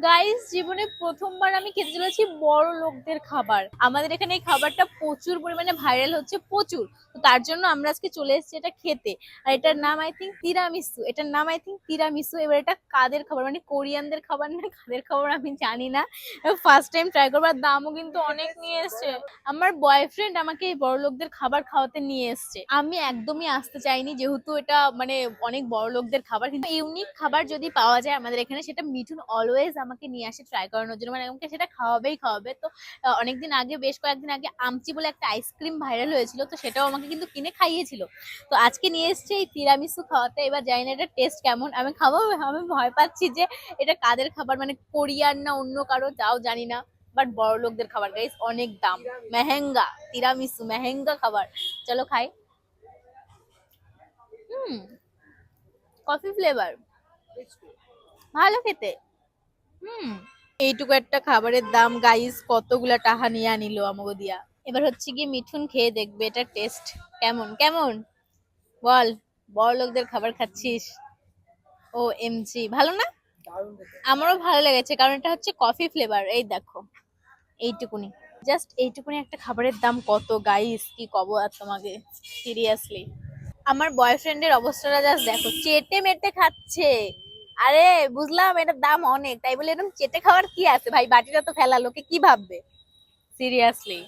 Guys, জীবনে প্রথমবার আমি খেতে চলেছি বড় লোকদের খাবার। আমাদের এখানে এই খাবারটা প্রচুর পরিমাণে ভাইরাল হচ্ছে, প্রচুর। তো তার জন্য আমরা আজকে চলে এসেছি এটা খেতে। আর এটার নাম আই থিঙ্ক তিরামিসু। এবার এটা কাদের খাবার, মানে কোরিয়ানদের খাবার না কাদের খাবার আমি জানি না। ফার্স্ট টাইম ট্রাই করবার, দামও কিন্তু অনেক নিয়ে এসছে। আমার বয়ফ্রেন্ড আমাকে এই বড় লোকদের খাবার খাওয়াতে নিয়ে এসছে। আমি একদমই আসতে চাইনি, যেহেতু এটা মানে অনেক বড় লোকদের খাবার। কিন্তু ইউনিক খাবার যদি পাওয়া যায় আমাদের এখানে, সেটা মিঠুন অলওয়েজ আমাকে নিয়ে আসে ট্রাই করানোর জন্য, মানে আমাকে সেটা খাওয়াবে। তো অনেকদিন আগে, বেশ কয়েকদিন আগে আমচি বলে একটা আইসক্রিম ভাইরাল হয়েছিল, তো সেটাও আমাকে কিন্তু কিনে খাইয়েছিল। তো আজকে নিয়ে এসছে এই তিরামিসু খাওয়াতে। এবার জানি না এটা টেস্ট কেমন, আমি খাবো। আমি ভয় পাচ্ছি যে এটা কাদের খাবার, মানে কোরিয়ান না অন্য কারো, তাও জানি না। বাট বড় লোকদের খাবার গাইস, অনেক দাম, মেহেঙ্গা। তিরামিসু মেহেঙ্গা খাবার। চলো খাই। হুম, কফি ফ্লেভার, ভালো খেতে। হুম, এইটুকু একটা খাবারের দাম গাইস কতগুলা টাকা নিয়ে আনিল আমাকে দিয়া। এবার হচ্ছে কি মিঠুন খেয়ে দেখবে এটা টেস্ট কেমন কেমন। বল, বড় লোকদের খাবার খাচ্ছিস? ও এমজি, ভালো না? আমারও ভালো লেগেছে, কারণ এটা হচ্ছে কফি ফ্লেভার। এই দেখো, এইটুকুনি, জাস্ট এইটুকুনি একটা খাবারের দাম কত গাইস, কি কব আর তোমাকে, সিরিয়াসলি। আমার বয়ফ্রেন্ডের অবস্থাটা জাস্ট দেখো, চেটে মেটে খাচ্ছে। আরে বুঝলাম এটার দাম অনেক, তাই বলে এরকম চেটে খাওয়ার কি আছে ভাই? বাটিটা তো ফেলা, লোকে কি ভাববে? সিরিয়াসলি।